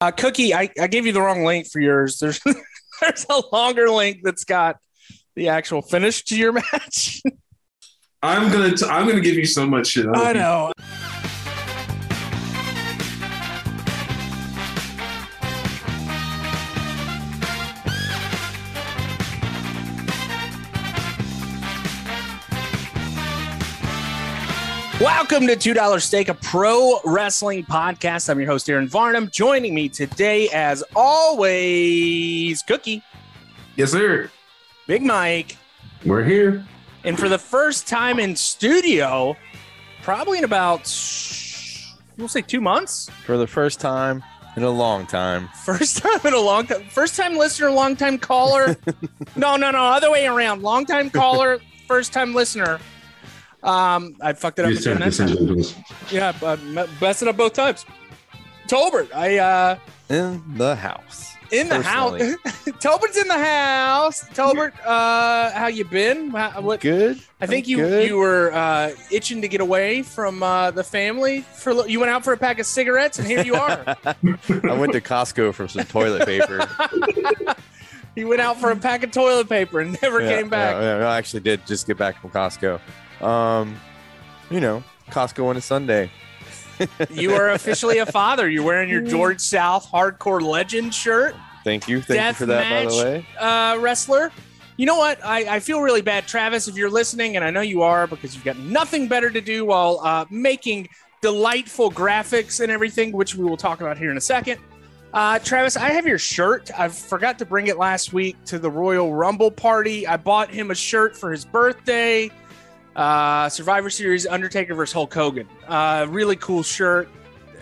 Cookie, I gave you the wrong link for yours. There's there's a longer link that's got the actual finish to your match. I'm gonna give you so much shit. I know. Welcome to $2 Steak, a pro wrestling podcast. I'm your host, Aaron Varnum. Joining me today, as always, Cookie. Yes, sir. Big Mike. We're here. And for the first time in studio, probably in about, we'll say 2 months. For the first time in a long time. First time in a long time. First time listener, long time caller. No, other way around. Long time caller, first time listener. I fucked it up again that time. Yeah, messed it up both times. Tolbert, In the house. In the house. Tolbert's in the house. Tolbert, how you been? Good. I think you were itching to get away from the family. You went out for a pack of cigarettes, and here you are. I went to Costco for some toilet paper. He went out for a pack of toilet paper and never came back. Yeah, I actually did just get back from Costco. Costco on a Sunday. You are officially a father. You're wearing your George South Hardcore Legend shirt. Thank you for that, by the way. Wrestler. You know what? I feel really bad, Travis, if you're listening, and I know you are because you've got nothing better to do while making delightful graphics and everything, which we will talk about here in a second. Travis, I have your shirt. I forgot to bring it last week to the Royal Rumble party. I bought him a shirt for his birthday. Survivor Series Undertaker versus Hulk Hogan. Really cool shirt,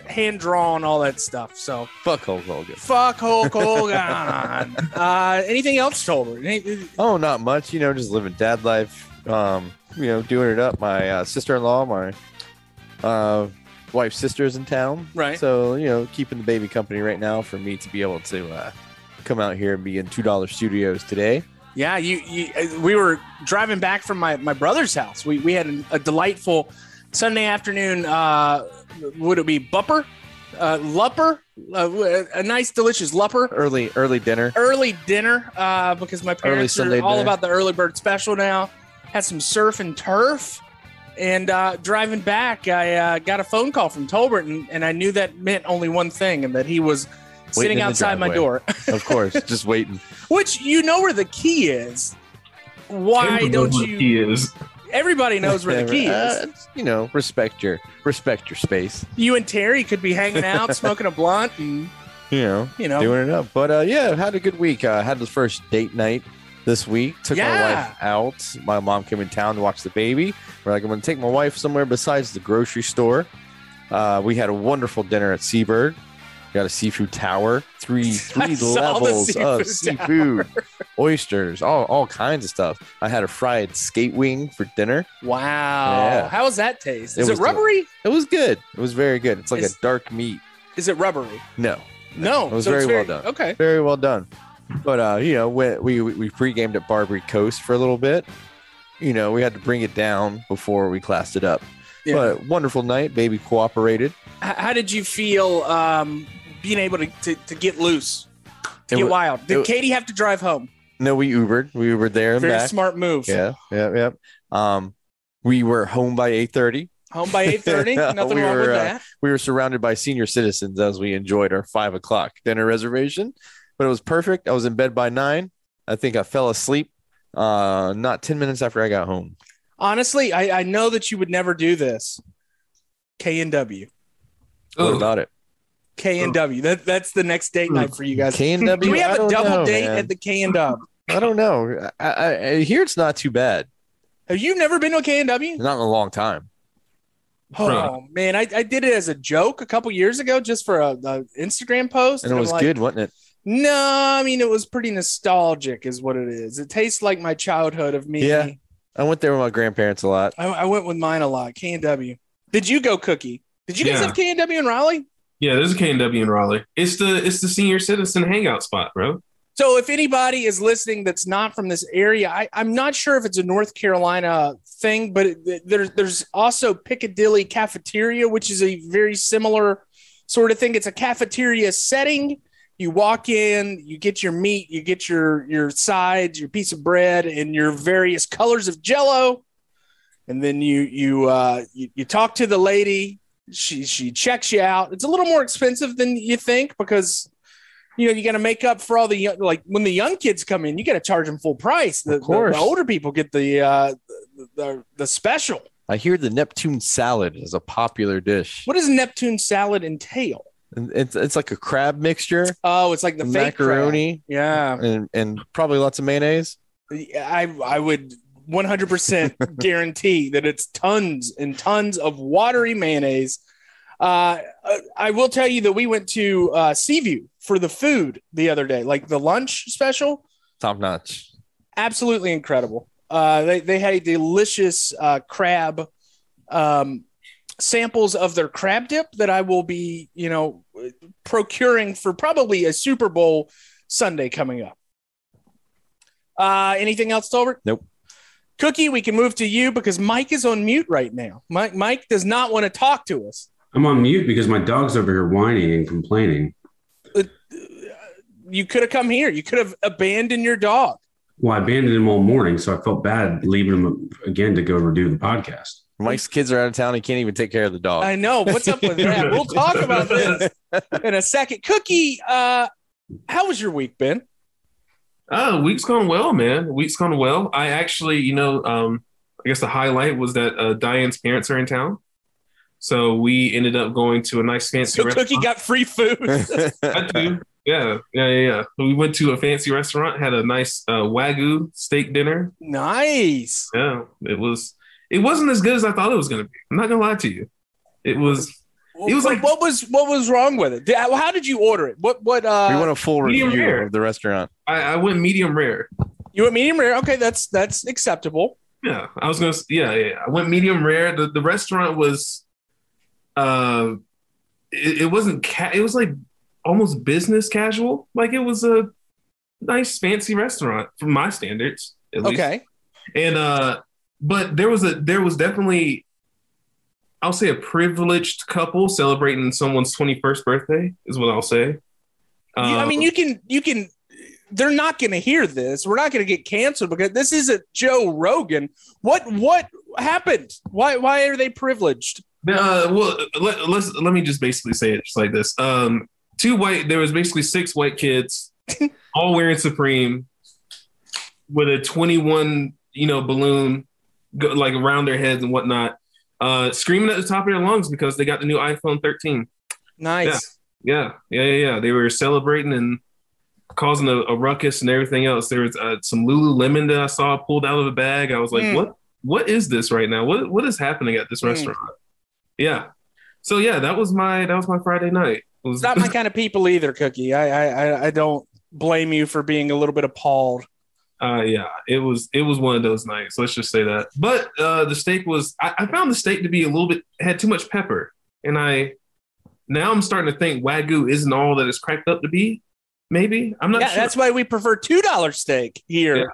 hand drawn, all that stuff. So fuck Hulk Hogan. Fuck Hulk Hogan. Anything else, Tolbert? Oh, not much. Just living dad life. Doing it up. My sister-in-law, my wife's sister's in town. Right. So keeping the baby company right now for me to be able to come out here and be in $2 Studios today. Yeah, we were driving back from my brother's house. We had a delightful Sunday afternoon. Would it be Lupper? A nice, delicious Lupper. Early dinner. Because my parents are all about the early bird special now. Had some surf and turf. And driving back, I got a phone call from Tolbert, and I knew that meant only one thing, and that he was sitting outside my door. Of course, just waiting. Which you know where the key is. Why don't you? Key is. Everybody knows where the key is. Respect your space. You and Terry could be hanging out, smoking a blunt, and doing it up. But I had a good week. Had the first date night this week. Took my wife out. My mom came in town to watch the baby. We're like, I'm going to take my wife somewhere besides the grocery store. We had a wonderful dinner at Seabird. Got a seafood tower, three levels of seafood, oysters, all kinds of stuff. I had a fried skate wing for dinner. Wow. Yeah. How does that taste? Is it rubbery? It was good. It was very good. It's like a dark meat. Is it rubbery? No. It was very well done. Okay. Very well done. But, we pre-gamed at Barbary Coast for a little bit. We had to bring it down before we classed it up. Yeah. But wonderful night. Baby cooperated. How did you feel being able to get loose, to get wild? Did Katie have to drive home? No, we Ubered. We Ubered there and back. Very smart move. Yeah. We were home by 8:30. Home by 8:30. Nothing wrong with that. We were surrounded by senior citizens as we enjoyed our 5:00 dinner reservation, but it was perfect. I was in bed by 9. I think I fell asleep not 10 minutes after I got home. Honestly, I know that you would never do this. K&W. What about it? K&W. That's the next date night for you guys. K&W. Do we have a double date at the K&W? I don't know. I hear it's not too bad. Have you never been to a K&W? Not in a long time. Oh, man. I did it as a joke a couple years ago just for a Instagram post. And it was good, wasn't it? No, I mean, it was pretty nostalgic is what it is. It tastes like my childhood of me. Yeah. I went there with my grandparents a lot. I went with mine a lot. K&W. Did you go, Cookie? Did you guys have K&W in Raleigh? Yeah, there's a K&W in Raleigh. It's the senior citizen hangout spot, bro. So if anybody is listening that's not from this area, I'm not sure if it's a North Carolina thing, but there's also Piccadilly Cafeteria, which is a very similar sort of thing. It's a cafeteria setting. You walk in, you get your meat, you get your sides, your piece of bread, and your various colors of Jell-O, and then you talk to the lady. She checks you out. It's a little more expensive than you think because you got to make up for all the like when the young kids come in, you got to charge them full price. The older people get the special. I hear the Neptune salad is a popular dish. What does Neptune salad entail? It's like a crab mixture. Oh, it's like the fake macaroni. Crab. Yeah, and probably lots of mayonnaise. I would 100% guarantee that it's tons and tons of watery mayonnaise. I will tell you that we went to Seaview for the food the other day, like the lunch special. Top notch. Absolutely incredible. They had a delicious crab samples of their crab dip that I will be, procuring for probably a Super Bowl Sunday coming up. Anything else, Tolbert? Nope. Cookie, we can move to you because Mike is on mute right now. Mike does not want to talk to us. I'm on mute because my dog's over here whining and complaining. You could have come here. You could have abandoned your dog. Well, I abandoned him all morning, so I felt bad leaving him again to go redo the podcast. Mike's kids are out of town. He can't even take care of the dog. I know. What's up with that? We'll talk about this in a second. Cookie, how was your week, Ben? Week's gone well, man. Week's gone well. I actually, I guess the highlight was that Diane's parents are in town. So we ended up going to a nice fancy restaurant. Cookie got free food. I do. Yeah. We went to a fancy restaurant, had a nice Wagyu steak dinner. Nice. Yeah, it wasn't as good as I thought it was going to be. I'm not going to lie to you. It was like, what was wrong with it? How did you order it? What we want a full review rare. of the restaurant. I went medium rare. You went medium rare? Okay, that's acceptable. Yeah, I was going to yeah. I went medium rare. The restaurant was it wasn't it was like almost business casual. Like it was a nice fancy restaurant from my standards, at least. Okay. And but there was definitely, I'll say, a privileged couple celebrating someone's 21st birthday is what I'll say. I mean, you can. They're not going to hear this. We're not going to get canceled because this isn't Joe Rogan. What happened? Why are they privileged? Well, let me just basically say it just like this. There was basically 6 white kids, all wearing Supreme, with a 21, balloon like around their heads and whatnot, screaming at the top of their lungs because they got the new iPhone 13. Nice. Yeah. They were celebrating and causing a ruckus and everything else. There was some Lululemon that I saw pulled out of a bag. I was like, what is this right now? What is happening at this restaurant? Yeah. So yeah, that was my Friday night. It's not my kind of people either, Cookie. I don't blame you for being a little bit appalled. Yeah, it was one of those nights. Let's just say that. But the steak was, I found the steak to be had too much pepper. And now I'm starting to think Wagyu isn't all that it's cracked up to be. Maybe. I'm not sure. That's why we prefer $2 steak here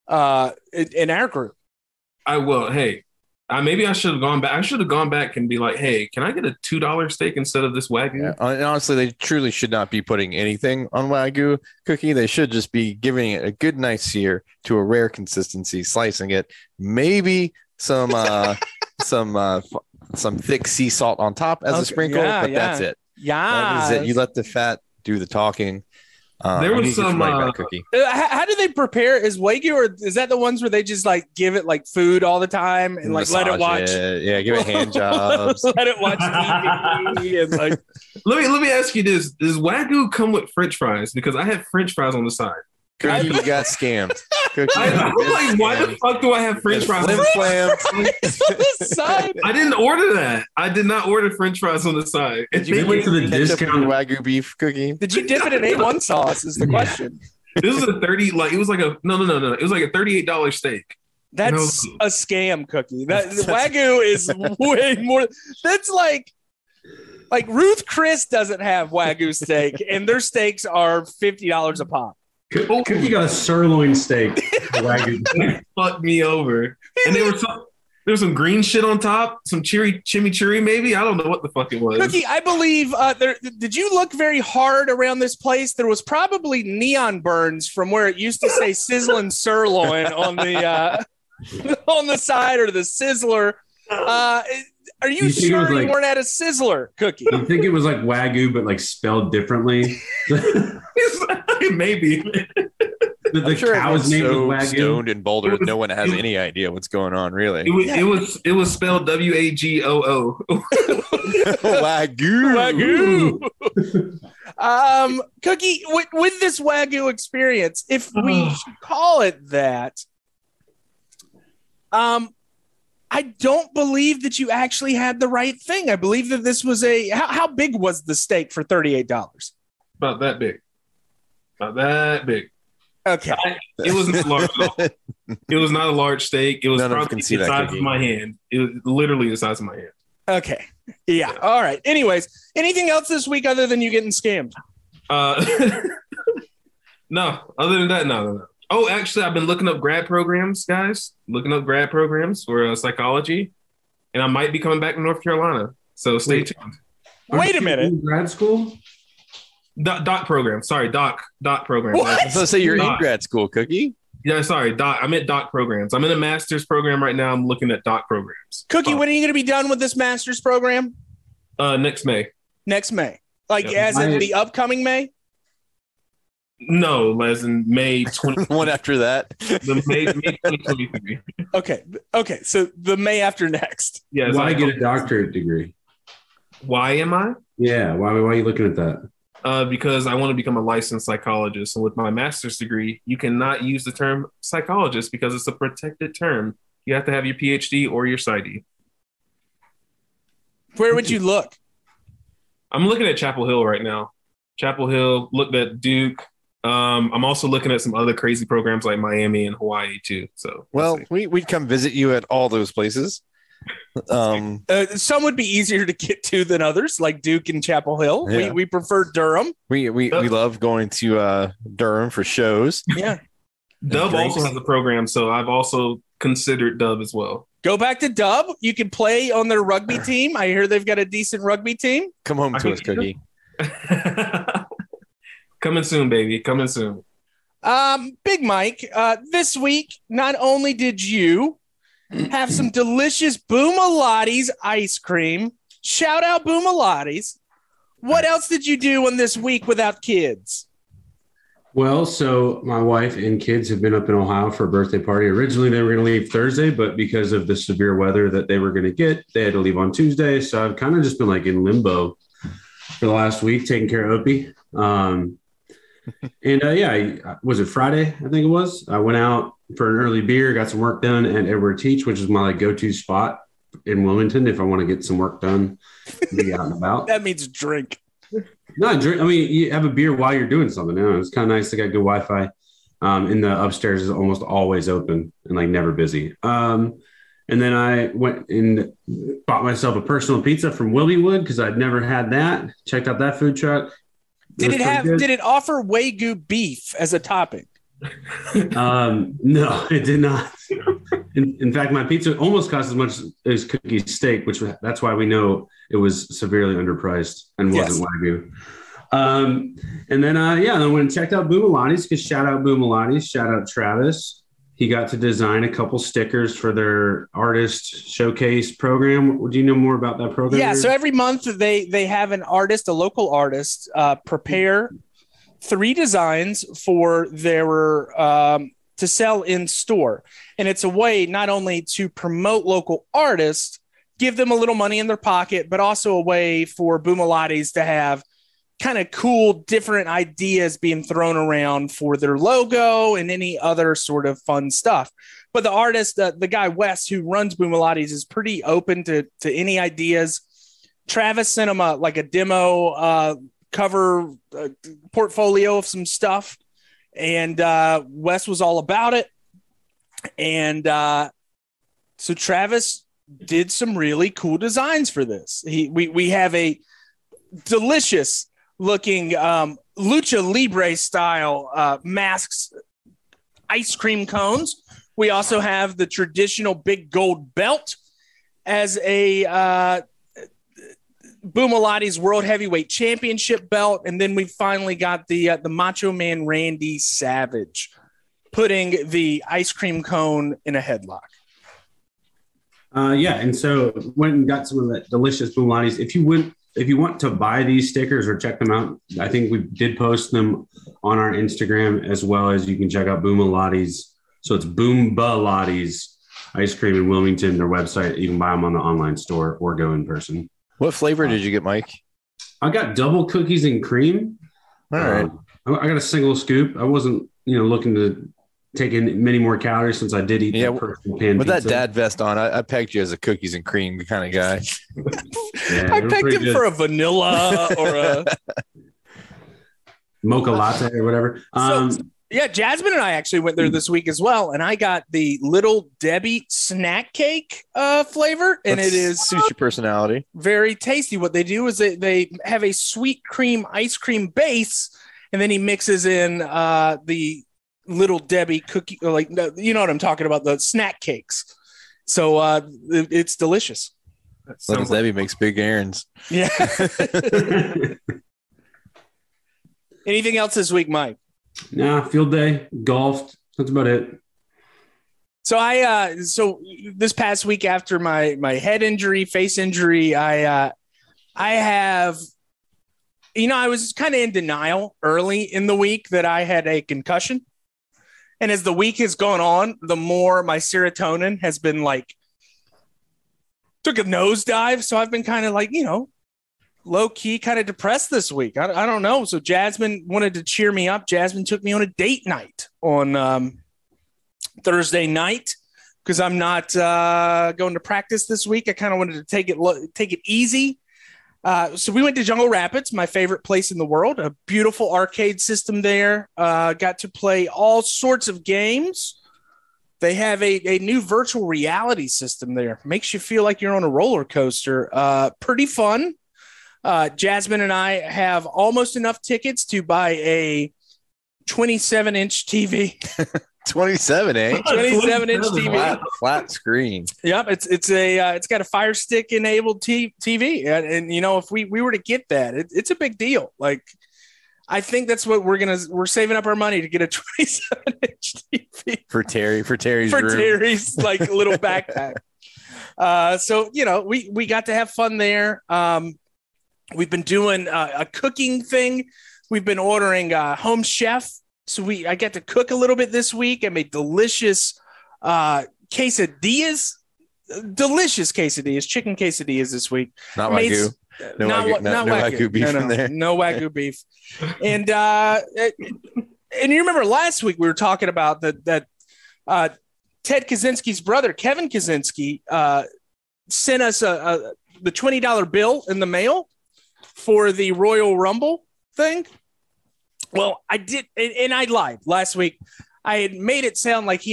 in our group. Maybe I should have gone back. I should have gone back and be like, hey, can I get a $2 steak instead of this Wagyu? Yeah. And honestly, they truly should not be putting anything on Wagyu, Cookie. They should just be giving it a good nice sear to a rare consistency, slicing it, maybe some thick sea salt on top as a sprinkle, that's it. Yeah. That is it. You let the fat do the talking. There was some Cookie. How do they prepare? Is Wagyu, or is that the ones where they just like give it like food all the time and like let it watch? Yeah, give it hand jobs. Let it watch TV and like. Let me ask you this: does Wagyu come with French fries? Because I have French fries on the side. Cookie, you got scammed. Cookie, I'm like, why the fuck do I have French fries? Side? I didn't order that. I did not order French fries on the side. Did you wait to the discount Wagyu beef, Cookie? Did you dip it in A1 sauce? Is the question. This was a $38 steak. That's a scam, Cookie. Wagyu is way more. That's like Ruth Chris doesn't have Wagyu steak, and their steaks are $50 a pop. Cookie got a sirloin steak. Wagyu fucked me over, and There's some green shit on top, some chimichurri maybe. I don't know what the fuck it was. Cookie, I believe did you look very hard around this place? There was probably neon burns from where it used to say sizzling sirloin on the on the side, or the sizzler. Are you sure you weren't at a sizzler, Cookie? I think it was like Wagyu, but like spelled differently. Maybe. The sure cow's name so was Wagyu. Stoned in Boulder, no one has any idea what's going on, really. It was spelled WAGOO. Wagyu. Cookie, with this Wagyu experience, if we should call it that, I don't believe that you actually had the right thing. I believe that this was how big was the steak for $38? About that big. Okay. It wasn't large at all. It was not a large steak. It was probably the size of my hand. It was literally the size of my hand. Okay. Yeah. All right. Anyways, anything else this week other than you getting scammed? No. Other than that, no. Oh, actually, I've been looking up grad programs, guys. Looking up grad programs for psychology. And I might be coming back to North Carolina. So stay tuned. Wait a minute. Grad school? Doc program. Sorry, doc program. What? I was going to say you're in grad school, Cookie. Yeah, sorry, doc. I'm at doc programs. I'm in a master's program right now. I'm looking at doc programs. Cookie, when are you going to be done with this master's program? Next May. Next May. As in the upcoming May? No, as in May 20. One after that. The May 2023. Okay. So the May after next. Yeah. Why get a doctorate degree? Why am I? Yeah. Why are you looking at that? Because I want to become a licensed psychologist. And with my master's degree, you cannot use the term psychologist because it's a protected term. You have to have your PhD or your PsyD. Where would you look? I'm looking at Chapel Hill right now. Chapel Hill, looked at Duke. I'm also looking at some other crazy programs like Miami and Hawaii too. So, we'd come visit you at all those places. Some would be easier to get to than others, like Duke and Chapel Hill. Yeah. We prefer Durham. We love going to Durham for shows. Yeah. Dub also has a program, so I've also considered Dub as well. Go back to Dub. You can play on their rugby team. I hear they've got a decent rugby team. Come home to us, Cookie. Coming soon, baby. Coming soon. Big Mike, this week, not only did you have some delicious Boomalotties ice cream. Shout out Boomalotties. What else did you do on this week without kids? Well, so my wife and kids have been up in Ohio for a birthday party. Originally, they were going to leave Thursday, but because of the severe weather that they were going to get, they had to leave on Tuesday. So I've kind of just been like in limbo for the last week, taking care of Opie. Was it Friday? I think it was. I went out for an early beer, got some work done at Edward Teach, which is my go-to spot in Wilmington if I want to get some work done, be out and about. That means drink. No, drink. I mean, you have a beer while you're doing something. It's kind of nice. They got good Wi-Fi. And the upstairs is almost always open and like never busy. And then I went and bought myself a personal pizza from Willywood because I'd never had that. Checked out that food truck. Did it offer Wagyu beef as a topping? No, it did not. In fact, my pizza almost cost as much as Cookie's steak, that's why we know it was severely underpriced and wasn't Wagyu. And then I went and checked out Boomalotties because shout out Boomalotties, shout out Travis. He got to design a couple stickers for their artist showcase program. Do you know more about that program? Yeah, so every month they have a local artist, prepare 3 designs for their to sell in store. And it's a way not only to promote local artists, give them a little money in their pocket, but also a way for Boomalotties to have kind of cool, different ideas being thrown around for their logo and any other sort of fun stuff. But the artist, the guy Wes, who runs Boomalotties, is pretty open to any ideas. Travis sent him a demo cover portfolio of some stuff, and Wes was all about it. And so Travis did some really cool designs for this. We have a delicious looking lucha libre style masks, ice cream cones We also have the traditional big gold belt as a Boomalotti's World Heavyweight Championship belt. And then we finally got the Macho Man Randy Savage putting the ice cream cone in a headlock. And so went and got some of that delicious Boomalotti's. If you want to buy these stickers or check them out, I think we did post them on our Instagram, as well as you can check out Boomalotti's. So it's Boomalotti's ice cream in Wilmington, their website. You can buy them on the online store or go in person. What flavor did you get, Mike? I got double cookies and cream. All right. I got a single scoop. I wasn't, looking to take in many more calories since I did eat that personal pan with pizza. That dad vest on, I pegged you as a cookies and cream kind of guy. I pegged him for a vanilla or a mocha latte or whatever. Jasmine and I actually went there this week as well, and I got the Little Debbie snack cake flavor, and it is suits your personality. Very tasty. What they do is they have a sweet cream ice cream base, and then he mixes in the Little Debbie cookie, like, you know what I'm talking about, the snack cakes. So it's delicious. Little Debbie makes big errands. Yeah. Anything else this week, Mike? Nah, field day, golfed. That's about it. So so this past week after my head injury, face injury, I have, I was kind of in denial early in the week that I had a concussion. And as the week has gone on, the more my serotonin has been took a nosedive. So I've been kind of low key, kind of depressed this week. I don't know. So Jasmine wanted to cheer me up. Jasmine took me on a date night on Thursday night because I'm not going to practice this week. I kind of wanted to take it easy. So we went to Jungle Rapids, my favorite place in the world, a beautiful arcade system there. Got to play all sorts of games. They have a new virtual reality system there. Makes you feel like you're on a roller coaster. Pretty fun. Jasmine and I have almost enough tickets to buy a 27-inch TV. 27, eh? 27-inch TV, flat screen. Yep, it's got a Fire Stick enabled TV, and if we were to get that, it's a big deal. I think that's what we're saving up our money to get a 27-inch TV for Terry's little backpack. So we got to have fun there. We've been doing a cooking thing. We've been ordering Home Chef. So I got to cook a little bit this week. I made delicious quesadillas, chicken quesadillas this week. Not Wagyu. No Wagyu beef in there. No Wagyu beef. And you remember last week we were talking about that Ted Kaczynski's brother, Kevin Kaczynski, sent us the $20 bill in the mail for the Royal Rumble thing. Well, I did, and I lied last week. I had made it sound like I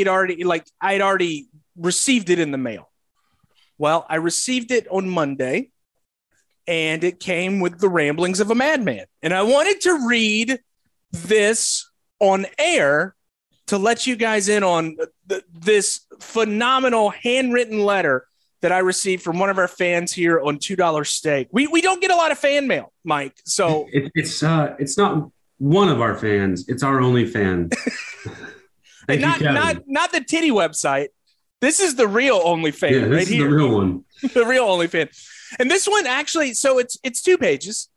had already received it in the mail. Well, I received it on Monday, and it came with the ramblings of a madman. And I wanted to read this on air to let you guys in on this phenomenal handwritten letter that I received from one of our fans here on $2 Steak. We don't get a lot of fan mail, Mike. So it's not one of our fans. It's our only fan. Not the titty website. This is the real only fan right here. The real one. The real only fan. And this one actually, so it's 2 pages.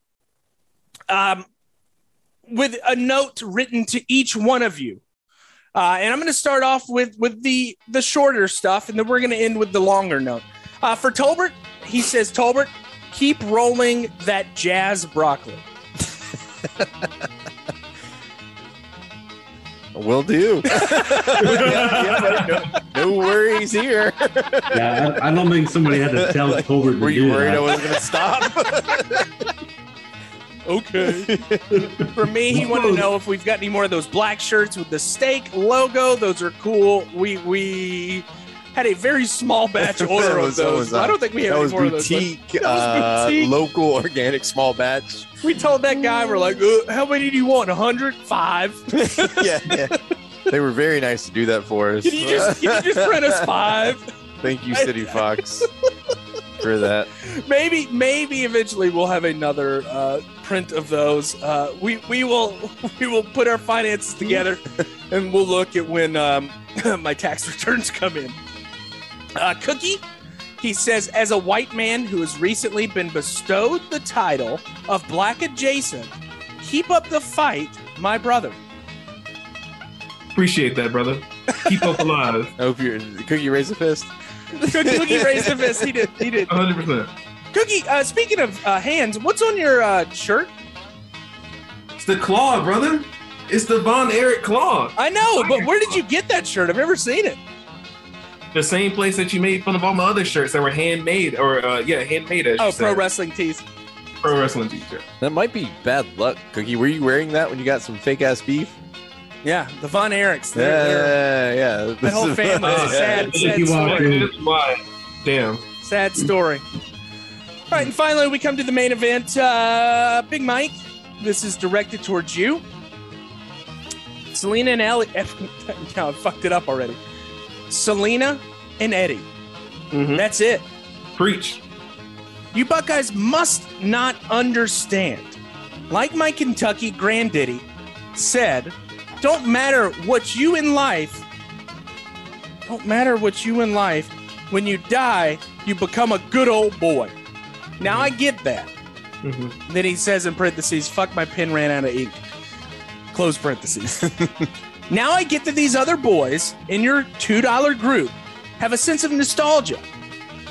With a note written to each one of you. And I'm going to start off with the shorter stuff, and then we're going to end with the longer note. For Tolbert, he says, Tolbert, keep rolling that jazz broccoli. Will do. No worries here. Yeah, I don't think somebody had to tell Tolbert. Were you worried I wasn't going to stop? Okay. For me, he wanted to know if we've got any more of those black shirts with the steak logo. Those are cool. We had a very small batch order of those. I don't think we have any more of those. That was boutique, local, organic, small batch. We told that guy, we're like, how many do you want? 100? 5? Yeah. They were very nice to do that for us. Can you just print us 5? Thank you, City Fox, for that. Maybe eventually we'll have another print of those. We will put our finances together, and we'll look at when my tax returns come in. Cookie, he says, as a white man who has recently been bestowed the title of Black Adjacent, keep up the fight, my brother. Appreciate that, brother. Keep up alive. I hope Cookie raised a fist. Cookie raised a fist. He did. 100%. Cookie, speaking of hands, what's on your shirt? It's the claw, brother. It's the Von Erich claw. I know, but where did you get that shirt? I've never seen it. The same place that you made fun of all my other shirts that were handmade, or handmade. As you said. Pro wrestling tees. Pro wrestling tees. Yeah. That might be bad luck, Cookie. Were you wearing that when you got some fake ass beef? Yeah, the Von Erichs. Yeah. That whole family. Sad story. Damn. Sad story. All right, and finally we come to the main event. Big Mike, this is directed towards you. Selena and Ellie. Now I fucked it up already. Selena and Eddie. Mm-hmm. That's it. Preach. You Buckeyes must not understand. Like my Kentucky granddaddy said, don't matter what you in life, when you die, you become a good old boy. Now I get that. Mm-hmm. Then he says in parentheses, fuck, my pen ran out of ink. Close parentheses. Now I get that these other boys in your $2 group have a sense of nostalgia.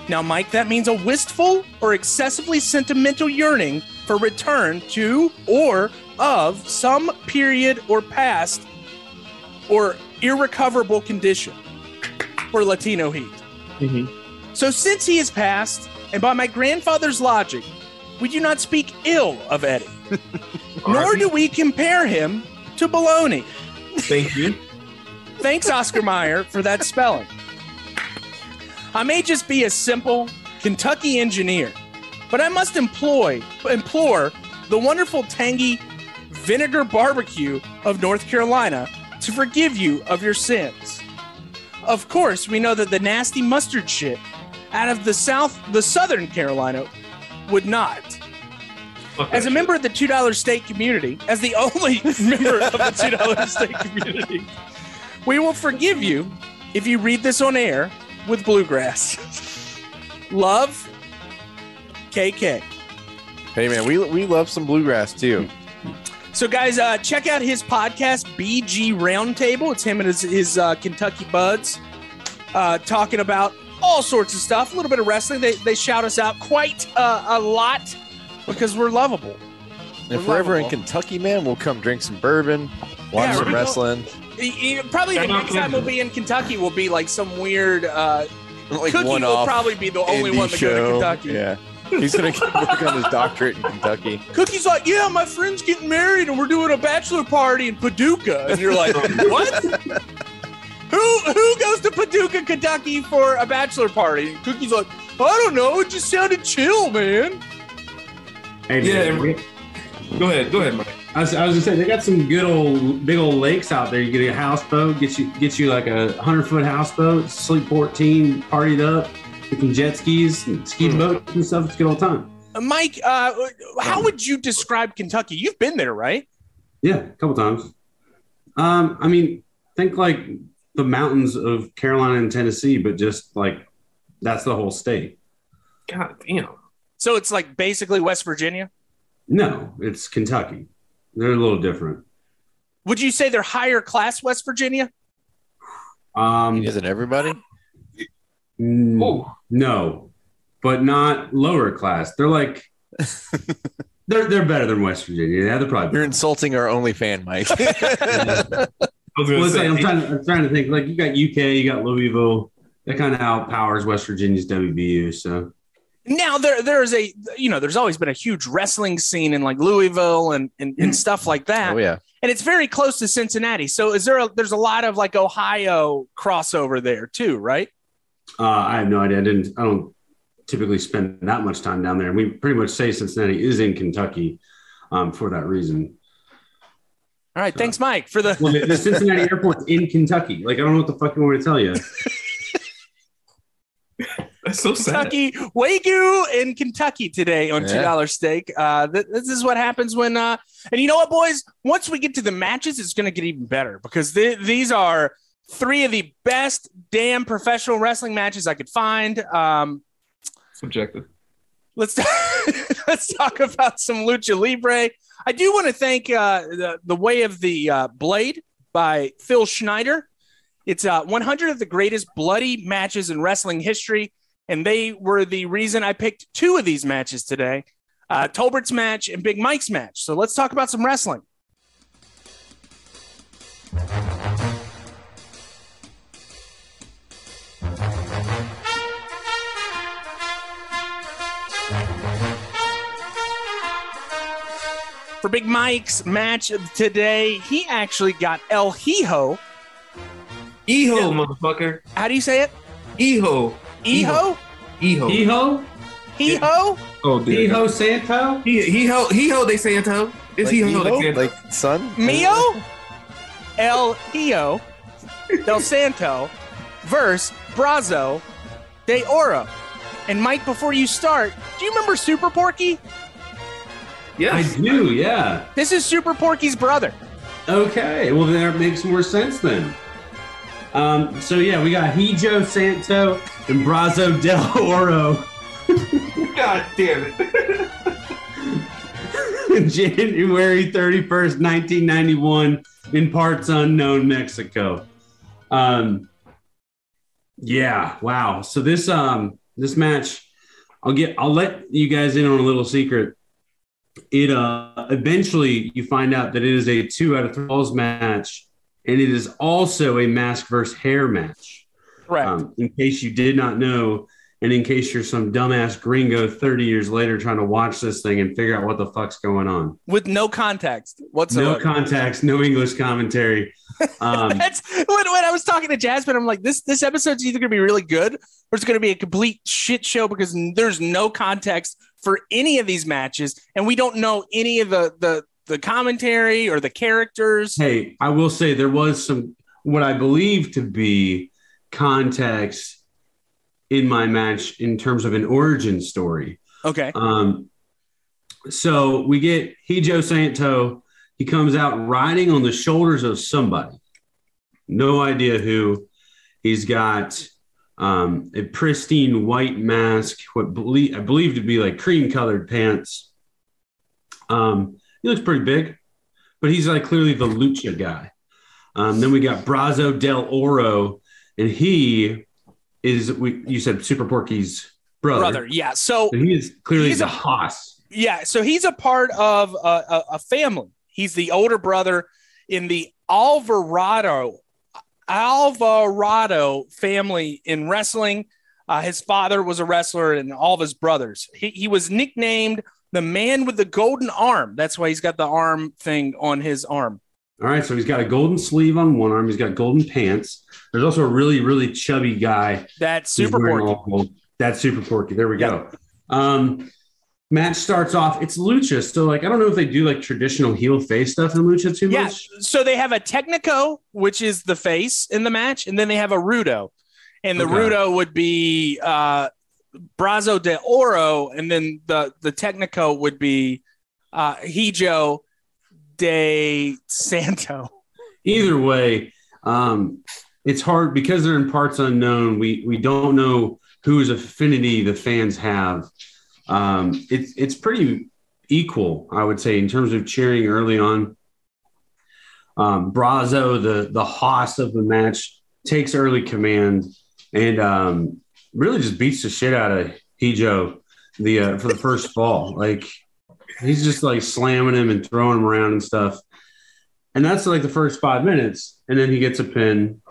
Now, Mike, that means a wistful or excessively sentimental yearning for return to or of some period or past or irrecoverable condition for Latino heat. Mm-hmm. So since he is passed, and by my grandfather's logic, we do not speak ill of Eddie, nor do we compare him to baloney. Thank you. Thanks, Oscar Mayer, for that spelling. I may just be a simple Kentucky engineer, but I must implore the wonderful tangy vinegar barbecue of North Carolina to forgive you of your sins. Of course, we know that the nasty mustard shit out of the Southern Carolina would not. As a member of the $2 state community, as the only member of the $2 state community, we will forgive you if you read this on air with bluegrass. Love, KK. Hey, man, we love some bluegrass, too. So, guys, check out his podcast, BG Roundtable. It's him and his Kentucky buds talking about all sorts of stuff, a little bit of wrestling. They shout us out quite a lot because we're lovable. If we're ever in Kentucky, man, we'll come drink some bourbon, watch some wrestling. Probably the next time we'll be in Kentucky will be like some weird like Cookie will probably be the only one to go to Kentucky. Yeah. He's going to work on his doctorate in Kentucky. Cookie's like, yeah, my friend's getting married and we're doing a bachelor party in Paducah. And you're like, what? Who goes to Paducah, Kentucky for a bachelor party? And Cookie's like, I don't know. It just sounded chill, man. Hey, yeah. Go ahead, Mike. I was gonna say they got some big old lakes out there. You get a houseboat, get you like a 100-foot houseboat, sleep 14, partied up, get some jet skis, and ski boats and stuff. It's a good old time. Mike, how would you describe Kentucky? You've been there, right? Yeah, a couple times. I mean, think like the mountains of Carolina and Tennessee, but just like that's the whole state. God damn. So it's like basically West Virginia? No, it's Kentucky. They're a little different. Would you say they're higher class West Virginia? Isn't everybody? No, but not lower class. They're like they're better than West Virginia. Yeah, they're probably. You're insulting our only fan, Mike. I'm trying to think. Like you got UK, you got Louisville. That kind of outpowers West Virginia's WVU. So. Now there's always been a huge wrestling scene in like Louisville and stuff like that. Oh yeah. And it's very close to Cincinnati. So there's a lot of like Ohio crossover there too, right? I have no idea. I don't typically spend that much time down there. We pretty much say Cincinnati is in Kentucky for that reason. All right, thanks, Mike, for the. Well, the Cincinnati Airport's in Kentucky. Like, I don't know what the fuck you want me to tell you. That's so sad. Kentucky Wagyu in Kentucky today on $2 steak. This is what happens when. And you know what, boys? Once we get to the matches, it's going to get even better because these are three of the best damn professional wrestling matches I could find. Subjective. Let's talk about some Lucha Libre. I do want to thank the Way of the Blade by Phil Schneider. It's 100 of the greatest bloody matches in wrestling history, and they were the reason I picked two of these matches today, Tolbert's match and Big Mike's match. So let's talk about some wrestling. For Big Mike's match today, he actually got El Hijo. Hijo, motherfucker. How do you say it? Hijo. Hijo? Hijo. Hijo? Hijo? Oh, dude. Hijo Santo? Hijo de Santo. It's Like Hijo de Evo? Santo. Like son? Mio? El Hijo del Santo versus Brazo de Oro. And Mike, before you start, do you remember Super Porky? Yes. I do, yeah. This is Super Porky's brother. Okay, well, that makes more sense then. So, yeah, we got Hijo Santo and Brazo del Oro. God damn it. January 31st, 1991, in parts unknown, Mexico. Yeah, wow. So this match, I'll let you guys in on a little secret. It eventually you find out that it is a 2 out of 3 falls match, and it is also a mask versus hair match. Correct. In case you did not know, and in case you're some dumbass gringo 30 years later trying to watch this thing and figure out what the fuck's going on. With no context whatsoever. No context, no English commentary. That's when I was talking to Jasmine, I'm like, this episode's either going to be really good or it's going to be a complete shit show because there's no context for any of these matches, and we don't know any of the commentary or the characters. Hey, I will say there was some what I believe to be context in my match in terms of an origin story. Okay. So we get Hijo Santo. He comes out riding on the shoulders of somebody. No idea who. He's got a pristine white mask, I believe to be like cream-colored pants. He looks pretty big, but he's like clearly the lucha guy. Then we got Brazo del Oro, and he is, you said Super Porky's brother. Yeah. So he is clearly the Haas. Yeah. So he's a part of a family. He's the older brother in the Alvarado family in wrestling. His father was a wrestler and all of his brothers. He was nicknamed the man with the golden arm. That's why he's got the arm thing on his arm. All right. So he's got a golden sleeve on one arm. He's got golden pants. There's also a really, really chubby guy. That's Super Porky. That's Super Porky. There we go. Match starts off. It's lucha. So, like, I don't know if they do like traditional heel face stuff in lucha too much. So they have a Technico, which is the face in the match, and then they have a Rudo. And the Rudo would be Brazo de Oro, and then the Technico would be Hijo de Santo. Either way, it's hard because they're in parts unknown. We don't know whose affinity the fans have. It's pretty equal, I would say, in terms of cheering early on. Brazo, the hoss of the match, takes early command and really just beats the shit out of Hijo for the first fall. Like, he's just like slamming him and throwing him around and stuff. And that's like the first 5 minutes. And then he gets a pin.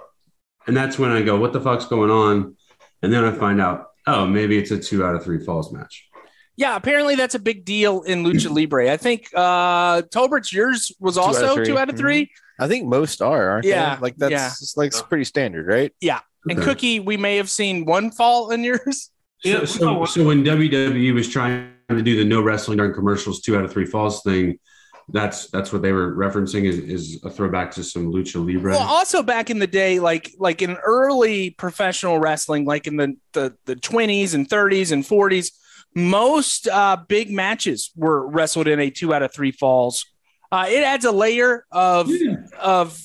And that's when I go, what the fuck's going on? And then I find out, oh, maybe it's a 2 out of 3 falls match. Yeah, apparently that's a big deal in Lucha Libre. I think Tolbert's, yours was also 2 out of 3. I think most aren't they? Like that's just like it's pretty standard, right? Yeah. And Cookie, we may have seen one fall in yours. Yeah. So when WWE was trying to do the no wrestling during commercials 2 out of 3 falls thing, that's what they were referencing is a throwback to some lucha libre. Well, also back in the day, like in early professional wrestling, like in the 20s and 30s and 40s, most big matches were wrestled in a 2 out of 3 falls. It adds a layer of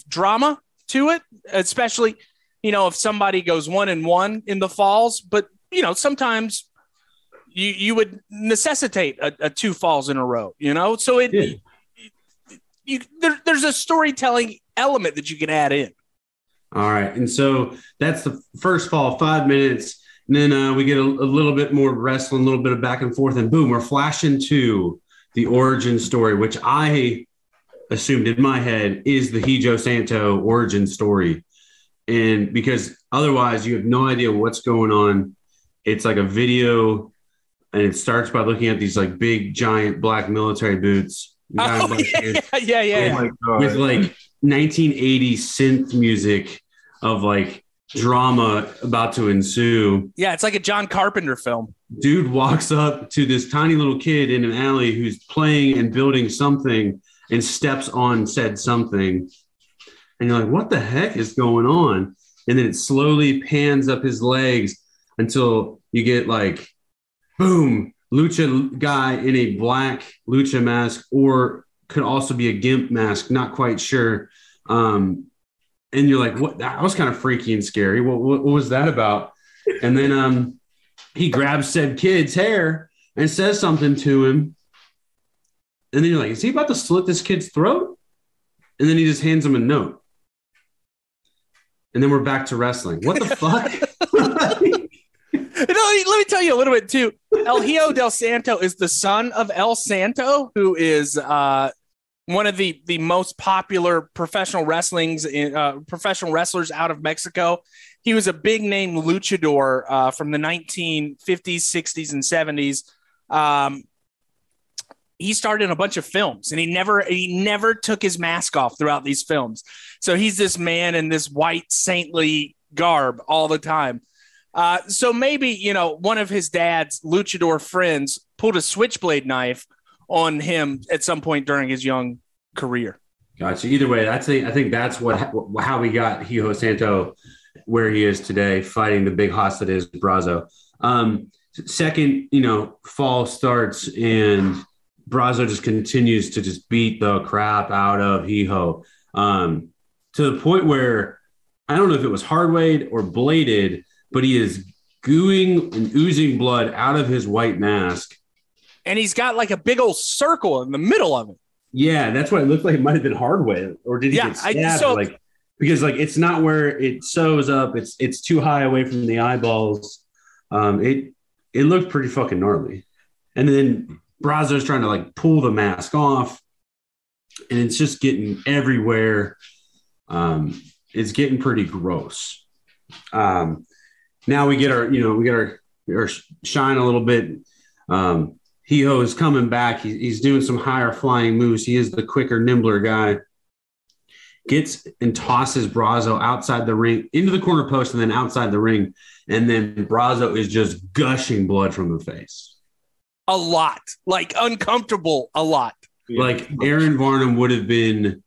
drama to it, especially, if somebody goes 1-1 in the falls, but sometimes you would necessitate a 2 falls in a row, so there's a storytelling element that you can add in. All right. And so that's the first fall, 5 minutes. And then we get a little bit more wrestling, a little bit of back and forth, and boom, we're flashing to the origin story, which I assumed in my head is the Hijo Santo origin story. And because otherwise you have no idea what's going on. It's like a video, and it starts by looking at these like big, giant black military boots. Yeah. With like 1980s synth music of like drama about to ensue. Yeah, it's like a John Carpenter film. Dude walks up to this tiny little kid in an alley who's playing and building something and steps on said something. And you're like, what the heck is going on? And then it slowly pans up his legs until you get like, boom, lucha guy in a black lucha mask, or could also be a gimp mask, not quite sure. And you're like, what? That was kind of freaky and scary. What was that about? And then he grabs said kid's hair and says something to him. And then you're like, is he about to slit this kid's throat? And then he just hands him a note. And then we're back to wrestling. What the fuck? Let me tell you a little bit too. El Hijo del Santo is the son of El Santo, who is one of the most popular professional wrestlers out of Mexico. He was a big name luchador from the 1950s, 60s, and 70s. He starred in a bunch of films, and he never took his mask off throughout these films. So he's this man in this white saintly garb all the time. So maybe, one of his dad's luchador friends pulled a switchblade knife on him at some point during his young career. Gotcha. Either way, I think that's how we got Hijo Santo where he is today, fighting the big hoss that is Brazo. Second, fall starts and Brazo just continues to just beat the crap out of Hijo to the point where I don't know if it was hard-weighed or bladed, but he is gooing and oozing blood out of his white mask. And he's got like a big old circle in the middle of it. Yeah, that's what it looked like. It might have been hard-weighed, or did he get stabbed? Because it's not where it sews up. It's too high away from the eyeballs. It looked pretty fucking gnarly. And then Brazo's trying to like pull the mask off, and it's just getting everywhere. It's getting pretty gross. Now we get our shine a little bit. Hijo is coming back. He's doing some higher flying moves. He is the quicker, nimbler guy. Gets and tosses Brazo outside the ring, into the corner post, and then outside the ring. And then Brazo is just gushing blood from the face. A lot. Like uncomfortable a lot. Like Aaron Varnum would have been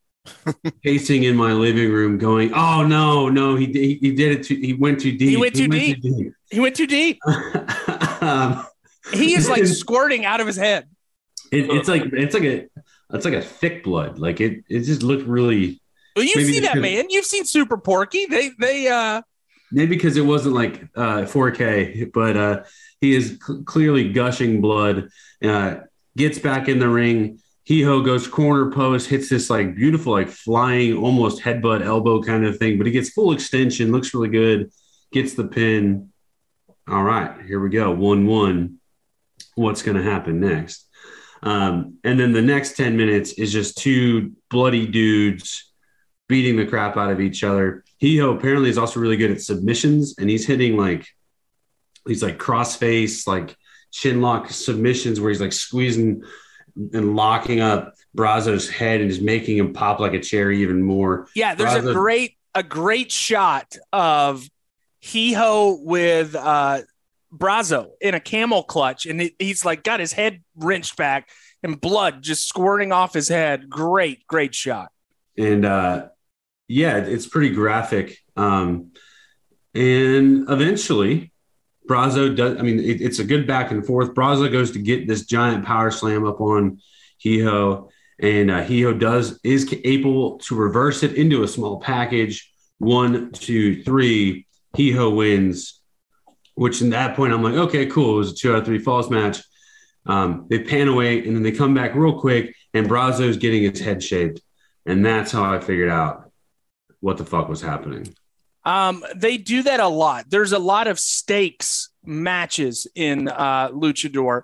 pacing in my living room going, oh, no, he did it. He went too deep. He went too deep. He is like squirting out of his head. It's like a thick blood. Like it just looked really. Well, you've seen that, man. You've seen Super Porky. They maybe because it wasn't like 4K, but he is clearly gushing blood. Gets back in the ring. Hijo goes corner post, hits this like beautiful, like flying, almost headbutt elbow kind of thing, but he gets full extension, looks really good, gets the pin. All right, here we go. 1-1. What's going to happen next? And then the next 10 minutes is just two bloody dudes beating the crap out of each other. Hijo apparently is also really good at submissions, and he's hitting like crossface, like chin lock submissions where he's like squeezing and locking up Brazo's head and just making him pop like a cherry even more. Yeah, there's a great shot of Hijo with Brazo in a camel clutch, and he's like got his head wrenched back, and blood just squirting off his head. Great shot. And it's pretty graphic. And eventually, Brazo does. I mean, it's a good back and forth. Brazo goes to get this giant power slam up on Hijo, and Hijo is able to reverse it into a small package. 1, 2, 3. Hijo wins. Which in that point, I'm like, okay, cool. It was a 2 out of 3 falls match. They pan away, and then they come back real quick, and Brazo's getting his head shaved. And that's how I figured out what the fuck was happening. They do that a lot. There's a lot of stakes matches in luchador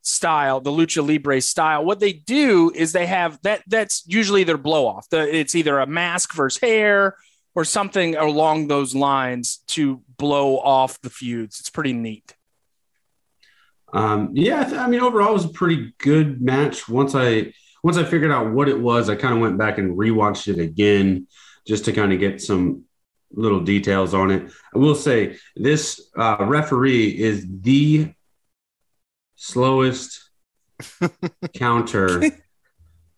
style, the lucha libre style. What they do is they have that's usually their blow off. It's either a mask versus hair or something along those lines to blow off the feuds. It's pretty neat. I mean, overall, it was a pretty good match. Once I figured out what it was, I kind of went back and rewatched it again just to kind of get some little details on it. I will say this referee is the slowest counter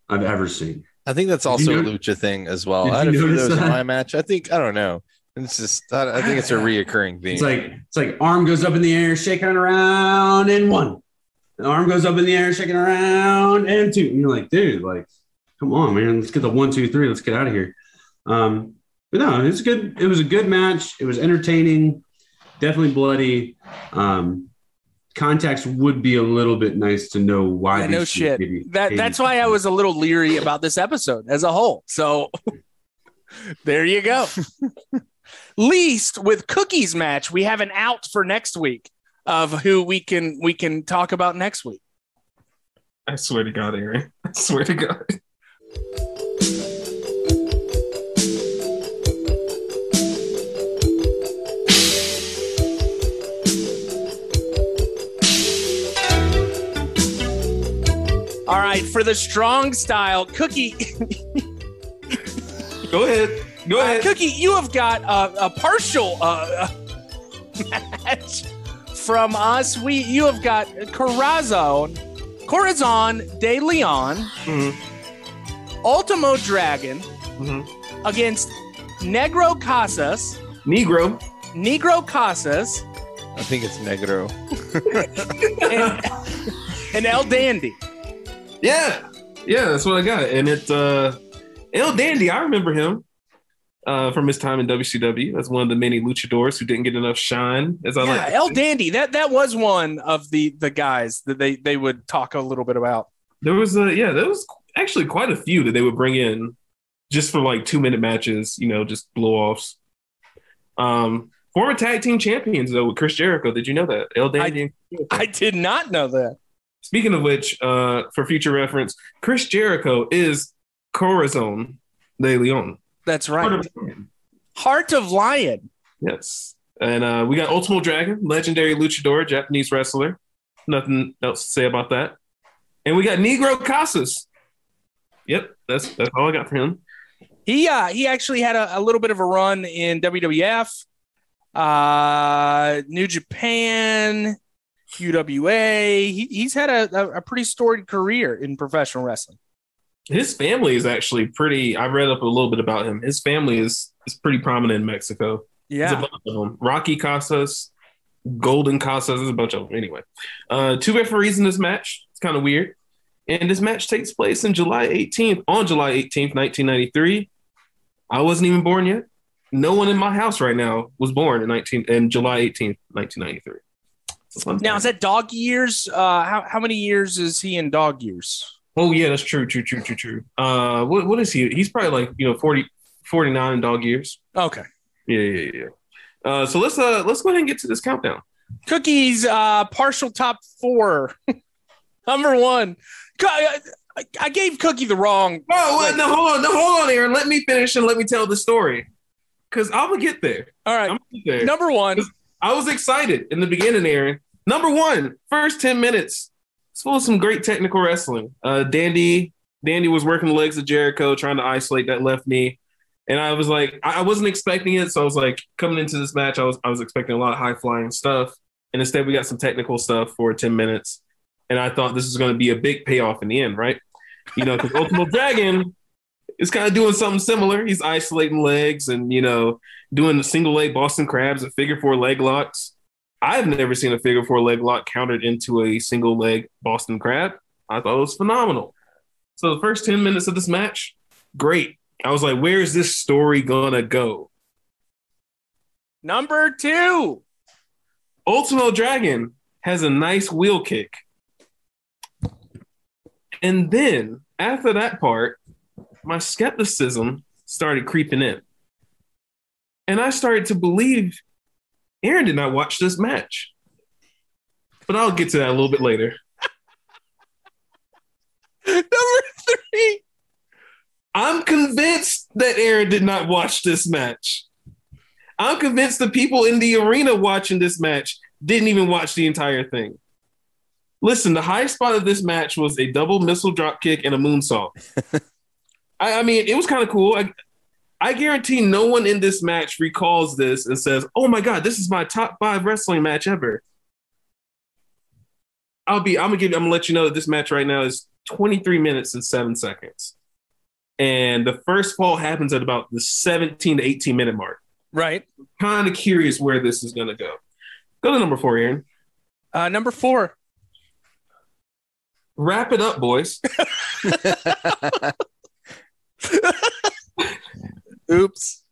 I've ever seen. I think that's also a lucha thing as well. I had a few of those in my match. I don't know. It's just, I think it's a reoccurring theme. It's like arm goes up in the air, shaking it around, and 1. The arm goes up in the air, shaking around, and 2. And you're like, dude, like, come on, man. Let's get the 1, 2, 3. Let's get out of here. But no, it's good. It was a good match. It was entertaining, definitely bloody. Context would be a little bit nice to know why. Yeah, no shit. That's why I was a little leery about this episode as a whole. So there you go. Least with Cookie's match, we have an out for next week of who we can talk about next week. I swear to God, Aaron. I swear to God. All right, for the strong style, Cookie. Go ahead. Cookie, you have got a partial match from us. You have got Corazon de Leon, Ultimo Dragon against Negro Casas. Negro Casas. I think it's Negro. and El Dandy. Yeah, that's what I got. And it's El Dandy. I remember him from his time in WCW as one of the many luchadors who didn't get enough shine. El Dandy. That was one of the guys that they would talk a little bit about. There was actually quite a few that they would bring in just for like 2-minute matches. Just blow offs. Former tag team champions though with Chris Jericho. Did you know that? El Dandy. I did not know that. Speaking of which, for future reference, Chris Jericho is Corazon de Leon. That's right. Heart of Lion. Yes. And we got Ultimo Dragon, legendary luchador, Japanese wrestler. Nothing else to say about that. And we got Negro Casas. Yep, that's all I got for him. He actually had a little bit of a run in WWF, New Japan, UWA. He's had a pretty storied career in professional wrestling. His family is actually pretty. I read up a little bit about him. His family is pretty prominent in Mexico. Yeah, there's a bunch of them. Rocky Casas, Golden Casas. There's a bunch of them. Anyway, 2 referees in this match. It's kind of weird. And this match takes place on July 18th, 1993. I wasn't even born yet. No one in my house right now was born in July 18th, 1993. Now, is that dog years? How many years is he in dog years? Oh, yeah, that's true. What is he? He's probably like, 40, 49 in dog years. Okay. Yeah. So let's go ahead and get to this countdown. Cookie's partial top 4. Number 1. I gave Cookie the wrong. Oh, no, hold on, Aaron. Let me finish and let me tell the story. Because I'm going to get there. All right. Number 1. I was excited in the beginning, Aaron. Number 1, first 10 minutes. It's full of some great technical wrestling. Dandy was working the legs of Jericho, trying to isolate that left knee. And I was like, I wasn't expecting it. So I was like, coming into this match, I was expecting a lot of high-flying stuff. And instead, we got some technical stuff for 10 minutes. And I thought this was going to be a big payoff in the end, right? You know, because Ultimo Dragon is kind of doing something similar. He's isolating legs and, you know, doing the single leg Boston crabs and figure four leg locks. I've never seen a figure four leg lock countered into a single leg Boston crab. I thought it was phenomenal. So the first 10 minutes of this match, great. I was like, where is this story gonna go? Number 2. Ultimo Dragon has a nice wheel kick. And then after that part, my skepticism started creeping in. And I started to believe Aaron did not watch this match. But I'll get to that a little bit later. Number 3. I'm convinced that Aaron did not watch this match. I'm convinced the people in the arena watching this match didn't even watch the entire thing. Listen, the high spot of this match was a double missile drop kick and a moonsault. I mean, it was kind of cool. I guarantee no one in this match recalls this and says, "Oh my God, this is my top 5 wrestling match ever." I'm gonna let you know that this match right now is 23 minutes and 7 seconds. And the first fall happens at about the 17 to 18 minute mark. Right. Kind of curious where this is going to go. Go to number 4, Aaron. Number 4. Wrap it up, boys. Oops.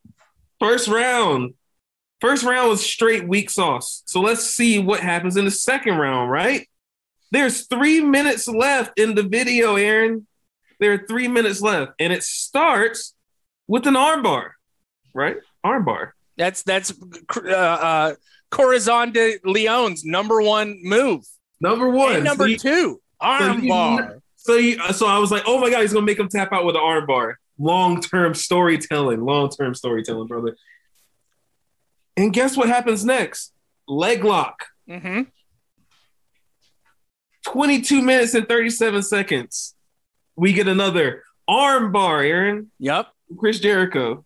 First round was straight weak sauce. So let's see what happens in the second round, right? There's 3 minutes left in the video, Aaron. There are 3 minutes left, and it starts with an armbar, right? Armbar. That's Corazon de Leon's number 1 move. Number 1. And number 2, armbar. So I was like, oh my God, he's gonna make him tap out with an armbar. Long-term storytelling, brother. And guess what happens next? Leg lock. Mm-hmm. 22 minutes and 37 seconds. We get another armbar, Aaron. Yep. Chris Jericho.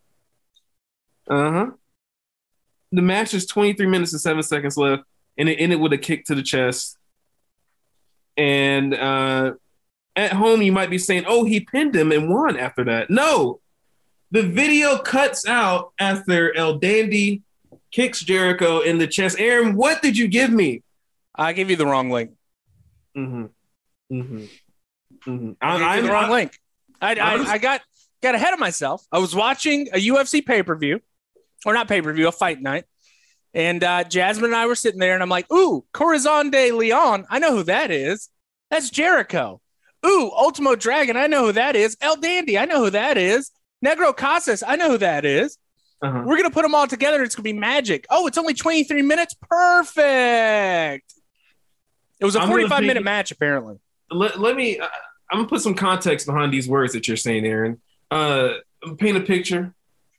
Uh-huh. The match is 23 minutes and 7 seconds left, and it ended with a kick to the chest. And at home, you might be saying, oh, he pinned him and won after that. No. The video cuts out after El Dandy kicks Jericho in the chest. Aaron, what did you give me? I gave you the wrong link. Mm-hmm. Mm-hmm. Mm-hmm. I the wrong link. I got ahead of myself. I was watching a UFC pay-per-view, or not pay-per-view, a fight night. And Jasmine and I were sitting there, and I'm like, ooh, Corazon de Leon. I know who that is. That's Jericho. Ooh, Ultimo Dragon. I know who that is. El Dandy. I know who that is. Negro Casas. I know who that is. Uh-huh. We're going to put them all together. It's going to be magic. Oh, it's only 23 minutes. Perfect. It was a 45-minute match, apparently. Let me I'm going to put some context behind these words that you're saying, Aaron. Paint a picture.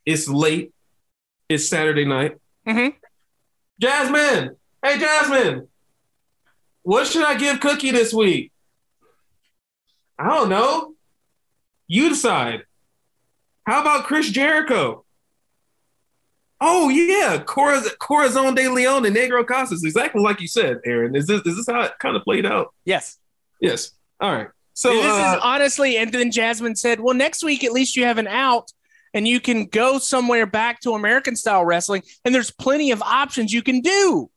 It's late. It's Saturday night. Mm-hmm. Jasmine. Hey, Jasmine. What should I give Cookie this week? I don't know. You decide. How about Chris Jericho? Oh, yeah. Corazon de Leon and Negro Casas. Exactly like you said, Aaron. Is this how it kind of played out? Yes. Yes. All right. So this is honestly, and then Jasmine said, well, next week at least you have an out and you can go somewhere back to American style wrestling, and there's plenty of options you can do.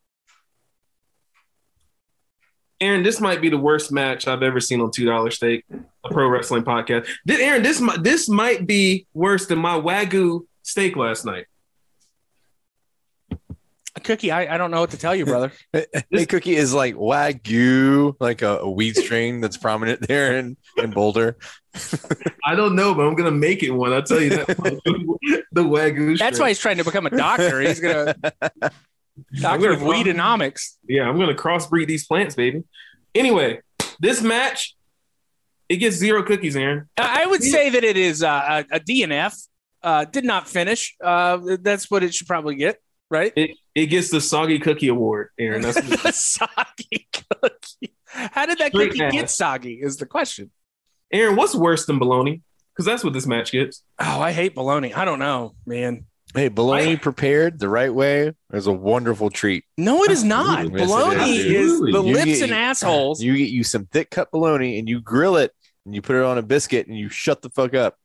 Aaron, this might be the worst match I've ever seen on $2 Steak, a pro wrestling podcast. Aaron, this might be worse than my Wagyu steak last night. Cookie, I don't know what to tell you, brother. Hey, Cookie, is like Wagyu like a weed strain that's prominent there in Boulder? I don't know, but I'm gonna make it one. I'll tell you that. The Wagyu. That's why he's trying to become a doctor. He's gonna doctor of weedonomics. Yeah, I'm gonna crossbreed these plants, baby. Anyway, this match, it gets 0 cookies, Aaron. I would say that it is a DNF. Did not finish. That's what it should probably get. Right? It gets the Soggy Cookie Award, Aaron. That's the Soggy Cookie. How did that cookie get soggy is the question. Aaron, what's worse than bologna? Because that's what this match gets. Oh, I hate bologna. I don't know, man. Hey, bologna prepared the right way is a wonderful treat. No, it is not. Yes, Bologna it is Absolutely. the You lips get- and assholes. You get you some thick cut bologna and you grill it and you put it on a biscuit and you shut the fuck up.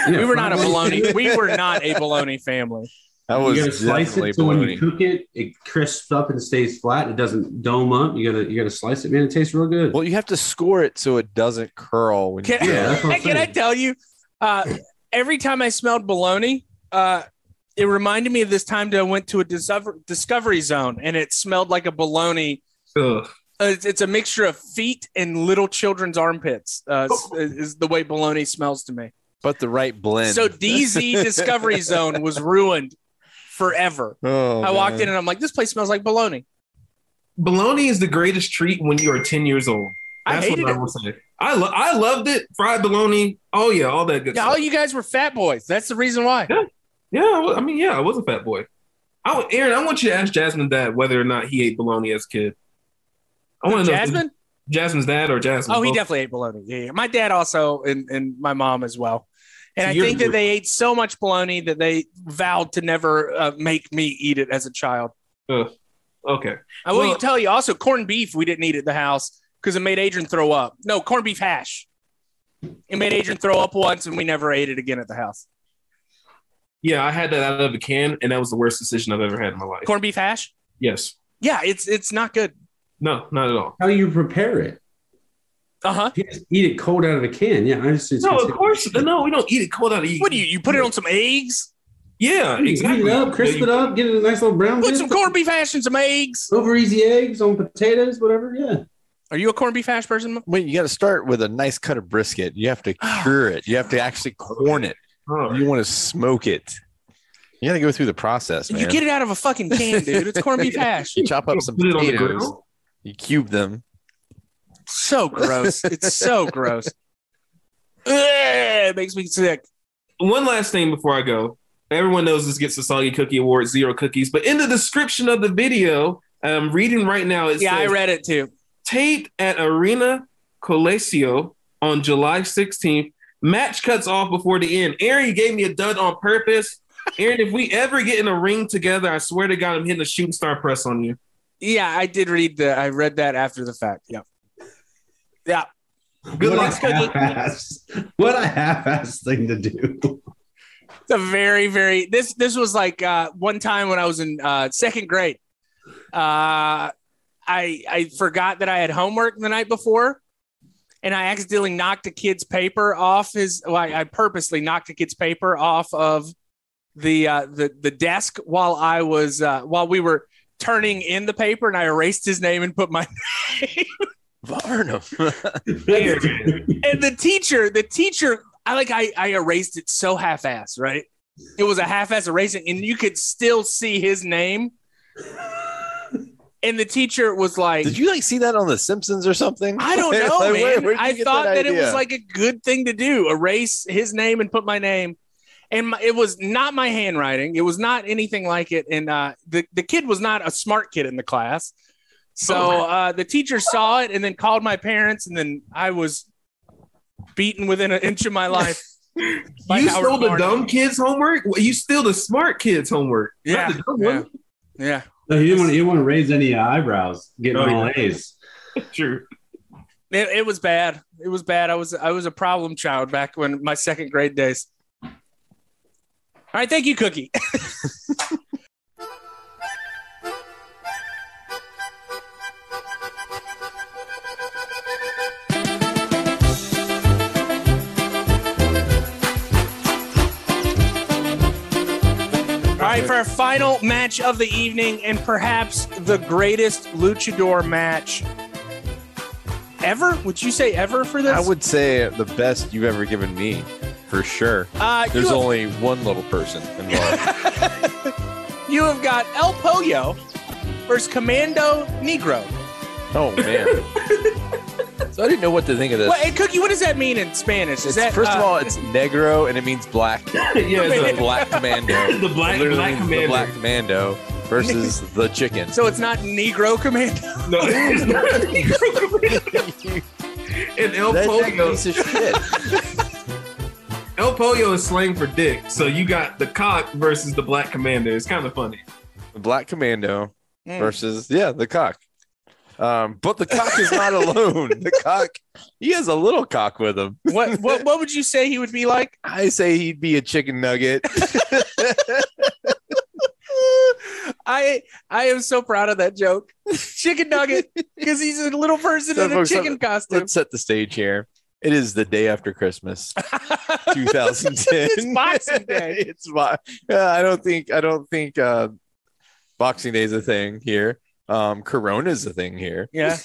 We were not a bologna. We were not a bologna family. That You was gotta slice definitely it so when bologna. you cook it, it crisps up and stays flat. It doesn't dome up. You gotta slice it, man. It tastes real good. Well, you have to score it so it doesn't curl. When you Can, Yeah, that's what I'm can I saying. tell you? Every time I smelled bologna, it reminded me of this time that I went to a Discovery Zone and it smelled like a bologna. Ugh. It's a mixture of feet and little children's armpits. Is the way bologna smells to me. but the right blend. So DZ Discovery Zone was ruined forever. Oh, I walked man. in and I'm like, this place smells like bologna. Bologna is the greatest treat when you are 10 years old. I That's hated what I will say. I loved it. Fried bologna. Oh yeah, all that good Yeah, stuff. all you guys were fat boys. That's the reason why. Yeah, I was a fat boy. Aaron, I want you to ask Jasmine's dad whether or not he ate bologna as a kid. I want to know. Jasmine? Jasmine's dad or Jasmine? Oh, he both? definitely ate bologna. Yeah. My dad also, and my mom as well. And So I think that they ate so much bologna that they vowed to never make me eat it as a child. Okay. I will Well- tell you also, corned beef, we didn't eat at the house because it made Adrian throw up. No, corned beef hash. It made Adrian throw up once, and we never ate it again at the house. Yeah, I had that out of a can, and that was the worst decision I've ever had in my life. Corned beef hash? Yes. Yeah, it's not good. No, not at all. How you prepare it? Uh-huh. You just eat it cold out of a can. Yeah, I just No, of course. No, we don't eat it cold out of What do you put it on some eggs? Yeah, exactly. Heat it up, crisp it up, get it a nice little brown. Put bit. some corned beef hash and some eggs. over easy eggs on potatoes, whatever. Yeah. Are you a corned beef hash person? Wait, you got to start with a nice cut of brisket. You have to cure it. You have to actually corn it. All right. You want to smoke it. You got to go through the process, man. You get it out of a fucking can, dude. It's corned beef hash. You chop up some Put it on the potatoes. grill? You cube them. So gross. It's so gross. Ugh, it makes me sick. One last thing before I go. Everyone knows this gets the Soggy Cookie Award, 0 cookies. But in the description of the video, I'm reading right now, it Yeah, I says, read it too. taped at Arena Coliseo on July 16th. Match cuts off before the end. Aaron, you gave me a dud on purpose. Aaron, if we ever get in a ring together, I swear to God, I'm hitting a shooting star press on you. Yeah, I did read that. I read that after the fact. Yeah. Yeah. Good What luck, a Cookie. what a half-ass thing to do. It's a very, very this was like one time when I was in second grade. I forgot that I had homework the night before, and I accidentally knocked a kid's paper off I purposely knocked a kid's paper off of the desk while we were turning in the paper, and I erased his name and put my name. Varnum. And the teacher, I erased it so half-ass, right? It was a half-ass erasing, and you could still see his name. And the teacher was like, Did you see that on The Simpsons or something? I don't know, Like, man. where'd you I get thought that it idea? was like a good thing to do. Erase his name and put my name. And it was not my handwriting. It was not anything like it. And the kid was not a smart kid in the class. So the teacher saw it and then called my parents. And then I was beaten within an inch of my life. by You Howard stole the Martin. dumb kids' homework? Well, you steal the smart kids' homework. Yeah. Not the dumb Yeah. one. Yeah. No, you didn't want to raise any eyebrows, getting all A's. Sure. It was bad. It was bad. I was a problem child back when my second grade days. All right. Thank you, Cookie. All right, for our final match of the evening, and perhaps the greatest luchador match ever. Would you say ever for this? I would say the best you've ever given me, for sure. There's only one little person involved. You have got El Pollo versus Comando Negro. Oh, man. So I didn't know what to think of this. Well, hey, Cookie, what does that mean in Spanish? Is that First of all, it's Negro, and it means black. Yeah, The it's black commando. The black- It literally black means commando. The black commando versus the chicken. so it's not Negro Commando. no, it's not. And El That's a Pollo. piece of shit. El Pollo is slang for dick. So you got the cock versus the Black Commander. It's kind of funny. The Black Commando versus the cock. But the cock is not alone. The cock, he has a little cock with him. What would you say he would be like? I say he'd be a chicken nugget. I am so proud of that joke. Chicken nugget, because he's a little person in a chicken costume. Let's set the stage here. It is the day after Christmas, 2010. It's Boxing Day. I don't think Boxing Day is a thing here. Corona is a thing here. Yeah.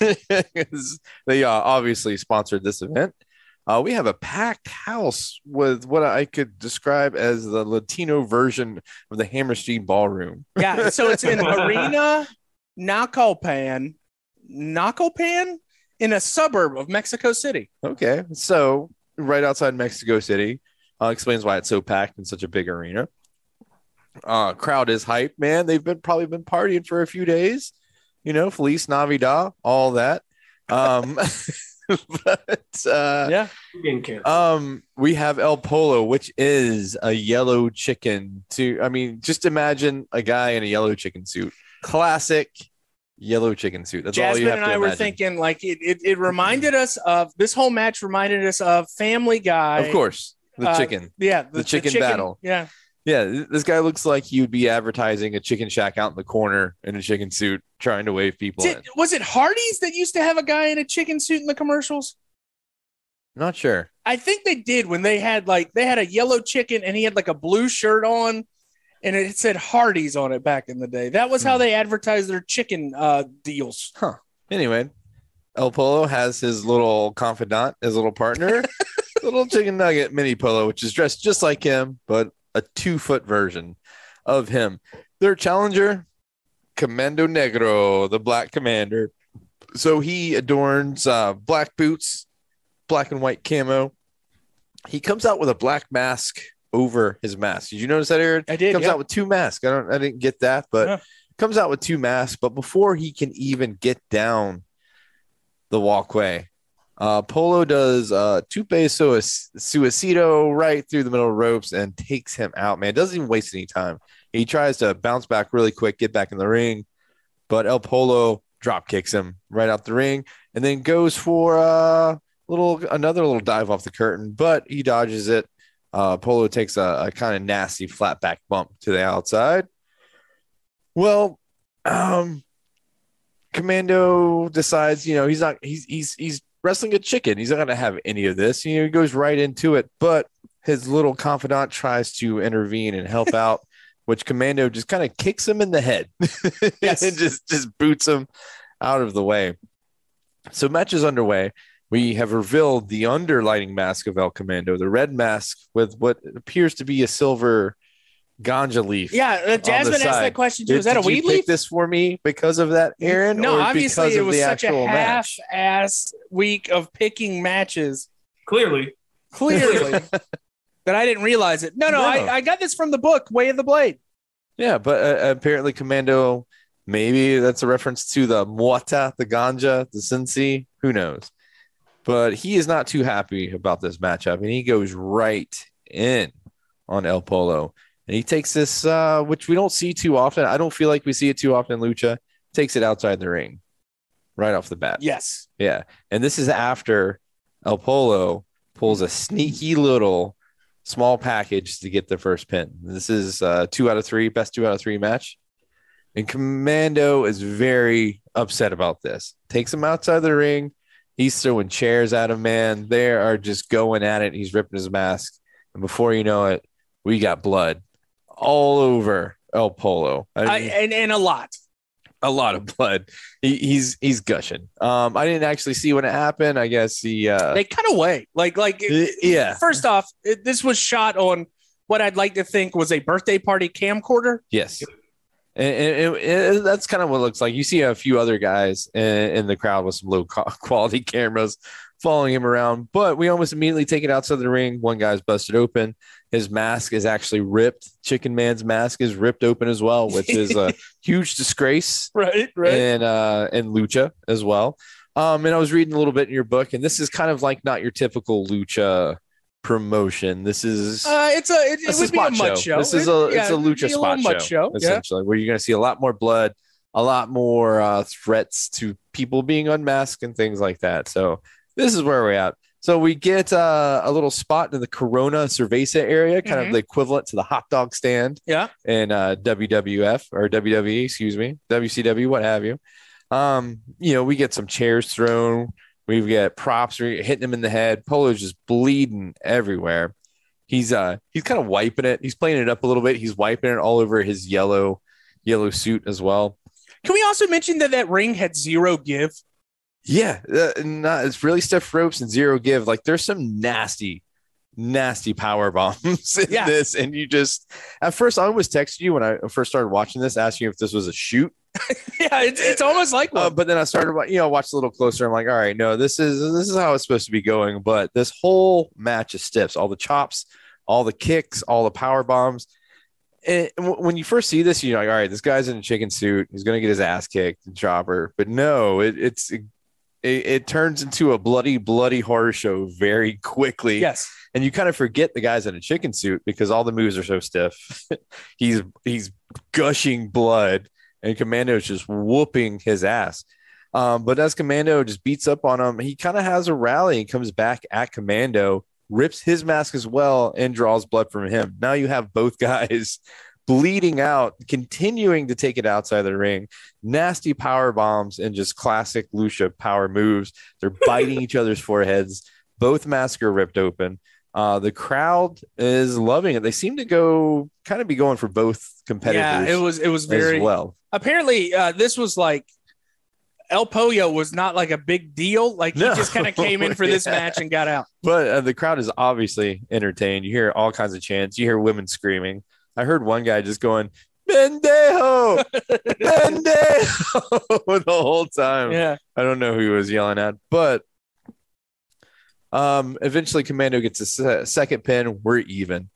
They obviously sponsored this event. We have a packed house with what I could describe as the Latino version of the Hammerstein Ballroom. Yeah, so it's in Arena Naucalpan in a suburb of Mexico City. Okay, so right outside Mexico City. Explains why it's so packed in such a big arena. Crowd is hyped, man. They've probably been partying for a few days. You know, Feliz Navidad, all that. But we have El Pollo, which is a yellow chicken. Just imagine a guy in a yellow chicken suit. Classic yellow chicken suit. That's Jasmine all you have and to I imagine. were thinking, like, it reminded us of this whole match. Reminded us of Family Guy, of course. The chicken, the chicken battle. Yeah. This guy looks like he would be advertising a chicken shack out in the corner in a chicken suit, trying to wave people in. Was it Hardee's that used to have a guy in a chicken suit in the commercials? Not sure. I think they did when they had a yellow chicken and he had like a blue shirt on, and it said Hardee's on it back in the day. That was how they advertised their chicken deals. Huh. Anyway, El Pollo has his little confidant, his little partner, little chicken nugget mini Pollo, which is dressed just like him, but a 2-foot version of him. Their challenger, Comando Negro, the Black Commander. So he adorns black boots, black and white camo. He comes out with a black mask over his mask. Did you notice that, Aaron? I did. Comes out with 2 masks. I didn't get that, but comes out with 2 masks. But before he can even get down the walkway, Pollo does Tupe Suicido right through the middle of the ropes and takes him out, man. Doesn't even waste any time. He tries to bounce back really quick, get back in the ring, but El Pollo drop kicks him right out the ring and then goes for another little dive off the curtain, but he dodges it. Pollo takes a kind of nasty flat back bump to the outside. Well, Comando decides, he's wrestling a chicken. He's not going to have any of this. He goes right into it, but his little confidant tries to intervene and help out, which Comando just kind of kicks him in the head and just boots him out of the way. So match is underway. We have revealed the underlighting mask of El Comando, the red mask with what appears to be a silver ganja leaf. Yeah, Jasmine asked that question too. Is that a weed leaf? Did you pick this for me because of that, Aaron? No, or obviously because it of was the such a actual match? half-ass week of picking matches. Clearly. That I didn't realize it. No. I got this from the book, Way of the Blade. Yeah, but apparently Comando, maybe that's a reference to the Muata, the ganja, the Sensi. Who knows? But he is not too happy about this matchup, and he goes right in on El Pollo. And he takes this, which we don't see too often. I don't feel like we see it too often in Lucha. Takes it outside the ring right off the bat. Yes. Yeah. And this is after El Pollo pulls a sneaky little small package to get the first pin. This is 2 out of 3, best 2 out of 3 match. And Comando is very upset about this. Takes him outside the ring. He's throwing chairs at him, man. They are just going at it. He's ripping his mask. And before you know it, we got blood all over El Pollo. And a lot of blood. He's gushing. I didn't actually see when it happened. I guess they cut away. Yeah. First off, this was shot on what I'd like to think was a birthday party camcorder. Yes. And that's kind of what it looks like. You see a few other guys in the crowd with some low quality cameras following him around, but we almost immediately take it outside the ring. One guy's busted open. His mask is actually ripped. Chicken Man's mask is ripped open as well, which is a huge disgrace. Right. And Lucha as well. And I was reading a little bit in your book, and this is kind of like not your typical Lucha promotion. This is it would be a mud show. This is it's a lucha spot show, essentially, where you're going to see a lot more blood, a lot more threats to people being unmasked and things like that. So this is where we're at. So we get a little spot in the Corona Cerveza area, kind of the equivalent to the hot dog stand in WWF or WWE, excuse me, WCW, what have you. We get some chairs thrown. We get props hitting him in the head. Polo's just bleeding everywhere. He's kind of wiping it. He's playing it up a little bit. He's wiping it all over his yellow suit as well. Can we also mention that ring had zero give? Yeah, it's really stiff ropes and zero give. Like there's some nasty power bombs in this. And you just, at first I almost texted you when I first started watching this, asking you if this was a shoot. Yeah, it's almost like one. But then I started, watch a little closer. I'm like, all right, no, this is how it's supposed to be going. But this whole match is stiffs, all the chops, all the kicks, all the power bombs. And when you first see this, you're like, all right, this guy's in a chicken suit. He's going to get his ass kicked and chopper. But no, it turns into a bloody horror show very quickly. Yes. And you kind of forget the guy's in a chicken suit because all the moves are so stiff. He's gushing blood and Commando's just whooping his ass. But as Commando just beats up on him, he kind of has a rally and comes back at Commando, rips his mask as well, and draws blood from him. Now you have both guys bleeding out, continuing to take it outside the ring. Nasty power bombs and just classic lucha power moves. They're biting each other's foreheads. Both masks are ripped open. The crowd is loving it. They seem to be going for both competitors. Yeah, it was very well. Apparently, this was like El Pollo was not like a big deal. Like he just kind of came in for this match and got out. But the crowd is obviously entertained. You hear all kinds of chants. You hear women screaming. I heard one guy just going, "Pendejo, pendejo," the whole time. Yeah, I don't know who he was yelling at, but eventually Commando gets a second pin. We're even.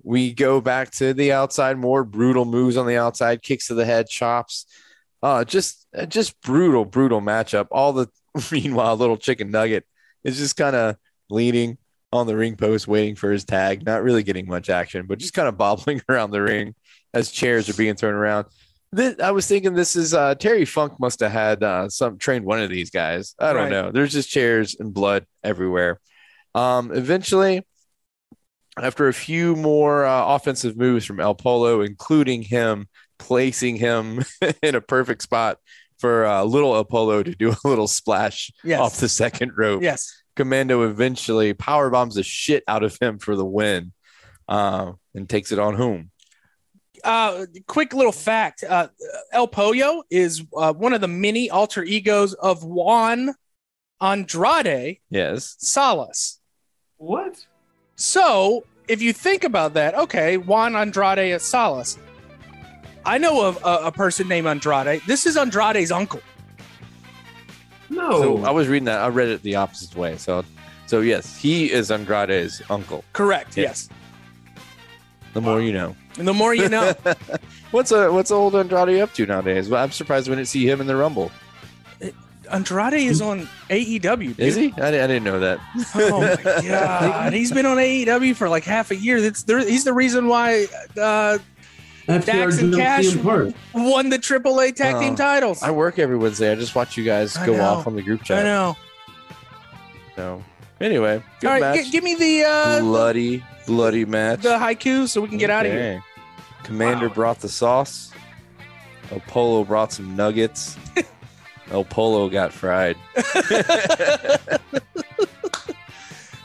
We go back to the outside, more brutal moves on the outside, kicks to the head, chops. Just brutal matchup. Meanwhile, little chicken nugget is just kind of leaning on the ring post, waiting for his tag, not really getting much action, but just kind of bobbling around the ring as chairs are being thrown around. I was thinking this is Terry Funk must have had trained one of these guys. I don't know. There's just chairs and blood everywhere. Eventually, after a few more offensive moves from El Polo, including him placing him in a perfect spot for little El Polo to do a little splash off the second rope. Yes. Commando eventually power bombs the shit out of him for the win and takes it on home. Quick little fact. El Pollo is one of the many alter egos of Juan Andrade Salas. What? So if you think about that, okay, Juan Andrade Salas. I know of a person named Andrade. This is Andrade's uncle. No. So I was reading that. I read it the opposite way. So yes, he is Andrade's uncle. Correct. Yes. The more you know. And the more you know. What's old Andrade up to nowadays? Well, I'm surprised we didn't see him in the Rumble. Andrade is on AEW. Dude. Is he? I didn't know that. Oh my god, he's been on AEW for like half a year. He's the reason why Dax and Cash won the AAA tag team titles. I work every Wednesday. I just watch you guys go off on the group chat. I know. So anyway, good all right, match. Give me the bloody match. The HighKu, so we can get out of here. Commander brought the sauce. El Polo brought some nuggets. El Polo got fried.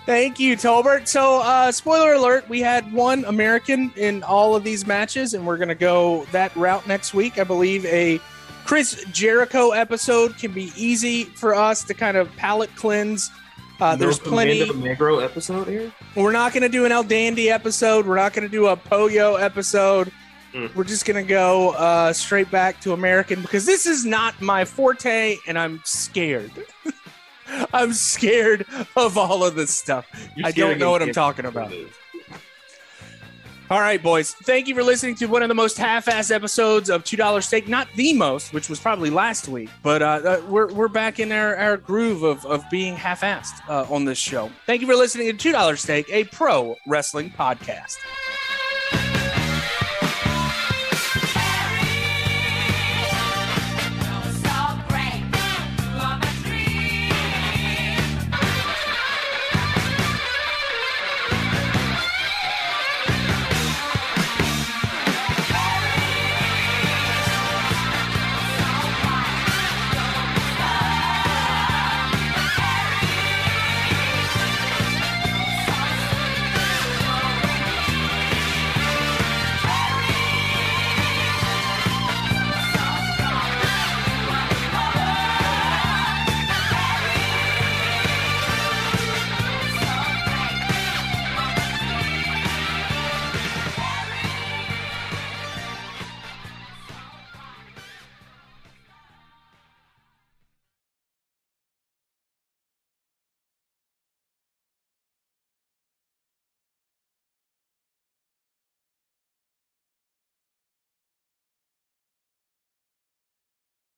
Thank you, Tolbert. So, spoiler alert, we had one American in all of these matches, and we're going to go that route next week. I believe a Chris Jericho episode can be easy for us to kind of palate cleanse. There's plenty. Negro episode here? We're not going to do an El Dandy episode. We're not going to do a Pollo episode. We're just going to go straight back to American because this is not my forte, and I'm scared. I'm scared of all of this stuff. I don't know what I'm talking about. All All right, boys. Thank you for listening to one of the most half-assed episodes of $2 Steak. Not the most, which was probably last week, but we're back in our groove of being half-assed on this show. Thank you for listening to $2 Steak, a pro wrestling podcast.